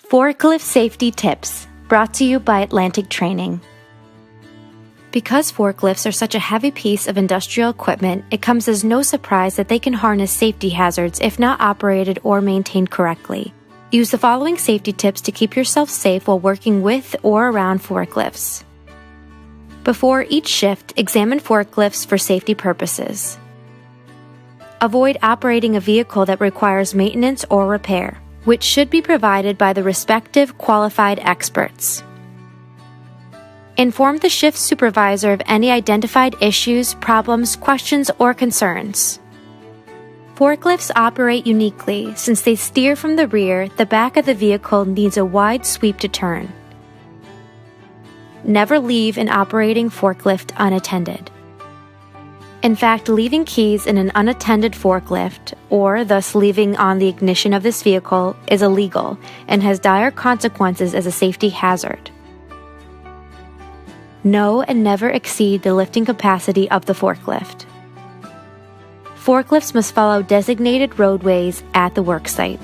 Forklift Safety Tips, brought to you by Atlantic Training. Because forklifts are such a heavy piece of industrial equipment, it comes as no surprise that they can harness safety hazards if not operated or maintained correctly. Use the following safety tips to keep yourself safe while working with or around forklifts. Before each shift, examine forklifts for safety purposes. Avoid operating a vehicle that requires maintenance or repair, which should be provided by the respective qualified experts. Inform the shift supervisor of any identified issues, problems, questions, or concerns. Forklifts operate uniquely. Since they steer from the rear, the back of the vehicle needs a wide sweep to turn. Never leave an operating forklift unattended. In fact, leaving keys in an unattended forklift, or thus leaving on the ignition of this vehicle, is illegal and has dire consequences as a safety hazard. Know and never exceed the lifting capacity of the forklift. Forklifts must follow designated roadways at the worksite.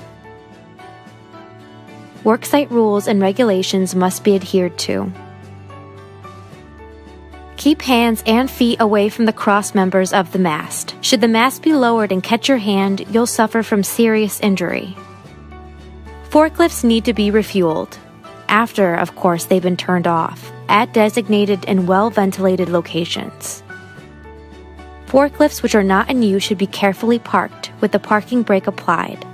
Worksite rules and regulations must be adhered to. Keep hands and feet away from the cross members of the mast. Should the mast be lowered and catch your hand, you'll suffer from serious injury. Forklifts need to be refueled, after, of course, they've been turned off, at designated and well-ventilated locations. Forklifts which are not in use should be carefully parked, with the parking brake applied.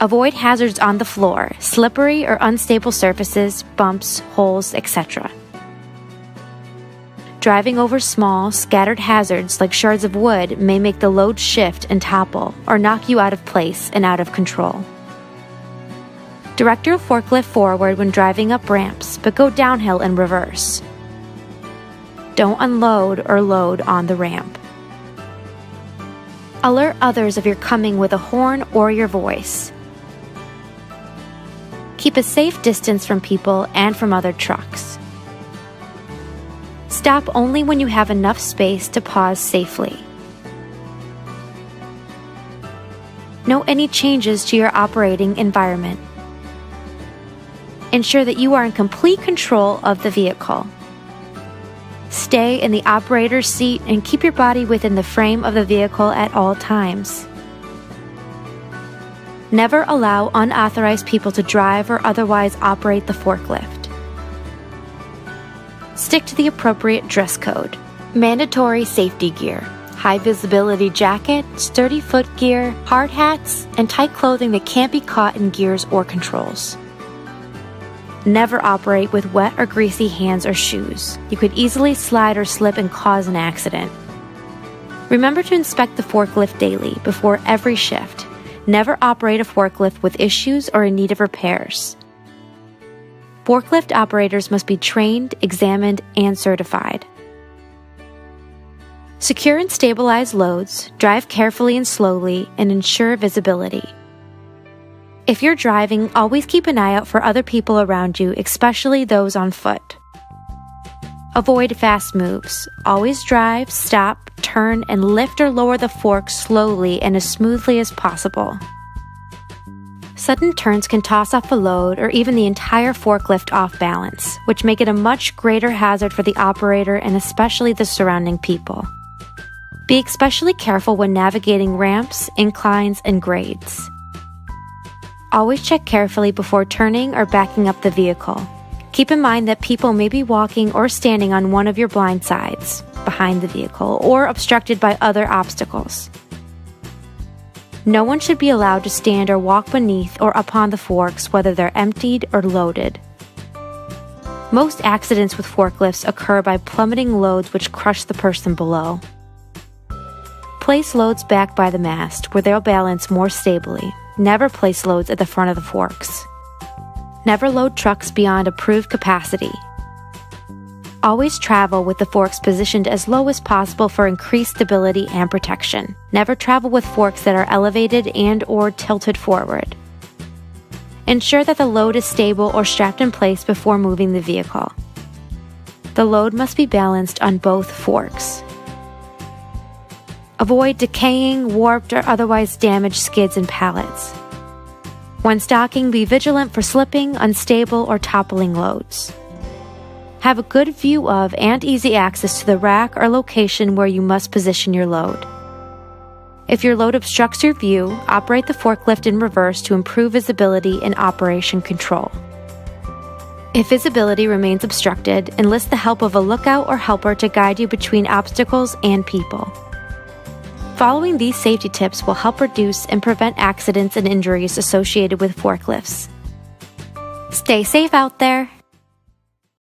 Avoid hazards on the floor, slippery or unstable surfaces, bumps, holes, etc. Driving over small, scattered hazards like shards of wood may make the load shift and topple, or knock you out of place and out of control. Direct your forklift forward when driving up ramps, but go downhill in reverse. Don't unload or load on the ramp. Alert others of your coming with a horn or your voice. Keep a safe distance from people and from other trucks. Stop only when you have enough space to pause safely. Note any changes to your operating environment. Ensure that you are in complete control of the vehicle. Stay in the operator's seat and keep your body within the frame of the vehicle at all times. Never allow unauthorized people to drive or otherwise operate the forklift. Stick to the appropriate dress code. Mandatory safety gear, high visibility jacket, sturdy foot gear, hard hats, and tight clothing that can't be caught in gears or controls. Never operate with wet or greasy hands or shoes. You could easily slide or slip and cause an accident. Remember to inspect the forklift daily before every shift. Never operate a forklift with issues or in need of repairs. Forklift operators must be trained, examined, and certified. Secure and stabilize loads, drive carefully and slowly, and ensure visibility. If you're driving, always keep an eye out for other people around you, especially those on foot. Avoid fast moves. Always drive, stop, turn, and lift or lower the fork slowly and as smoothly as possible. Sudden turns can toss off a load or even the entire forklift off balance, which make it a much greater hazard for the operator and especially the surrounding people. Be especially careful when navigating ramps, inclines, and grades. Always check carefully before turning or backing up the vehicle. Keep in mind that people may be walking or standing on one of your blind sides, behind the vehicle, or obstructed by other obstacles. No one should be allowed to stand or walk beneath or upon the forks, whether they're emptied or loaded. Most accidents with forklifts occur by plummeting loads which crush the person below. Place loads back by the mast, where they'll balance more stably. Never place loads at the front of the forks. Never load trucks beyond approved capacity. Always travel with the forks positioned as low as possible for increased stability and protection. Never travel with forks that are elevated and/or tilted forward. Ensure that the load is stable or strapped in place before moving the vehicle. The load must be balanced on both forks. Avoid decaying, warped, or otherwise damaged skids and pallets. When stocking, be vigilant for slipping, unstable, or toppling loads. Have a good view of and easy access to the rack or location where you must position your load. If your load obstructs your view, operate the forklift in reverse to improve visibility and operation control. If visibility remains obstructed, enlist the help of a lookout or helper to guide you between obstacles and people. Following these safety tips will help reduce and prevent accidents and injuries associated with forklifts. Stay safe out there!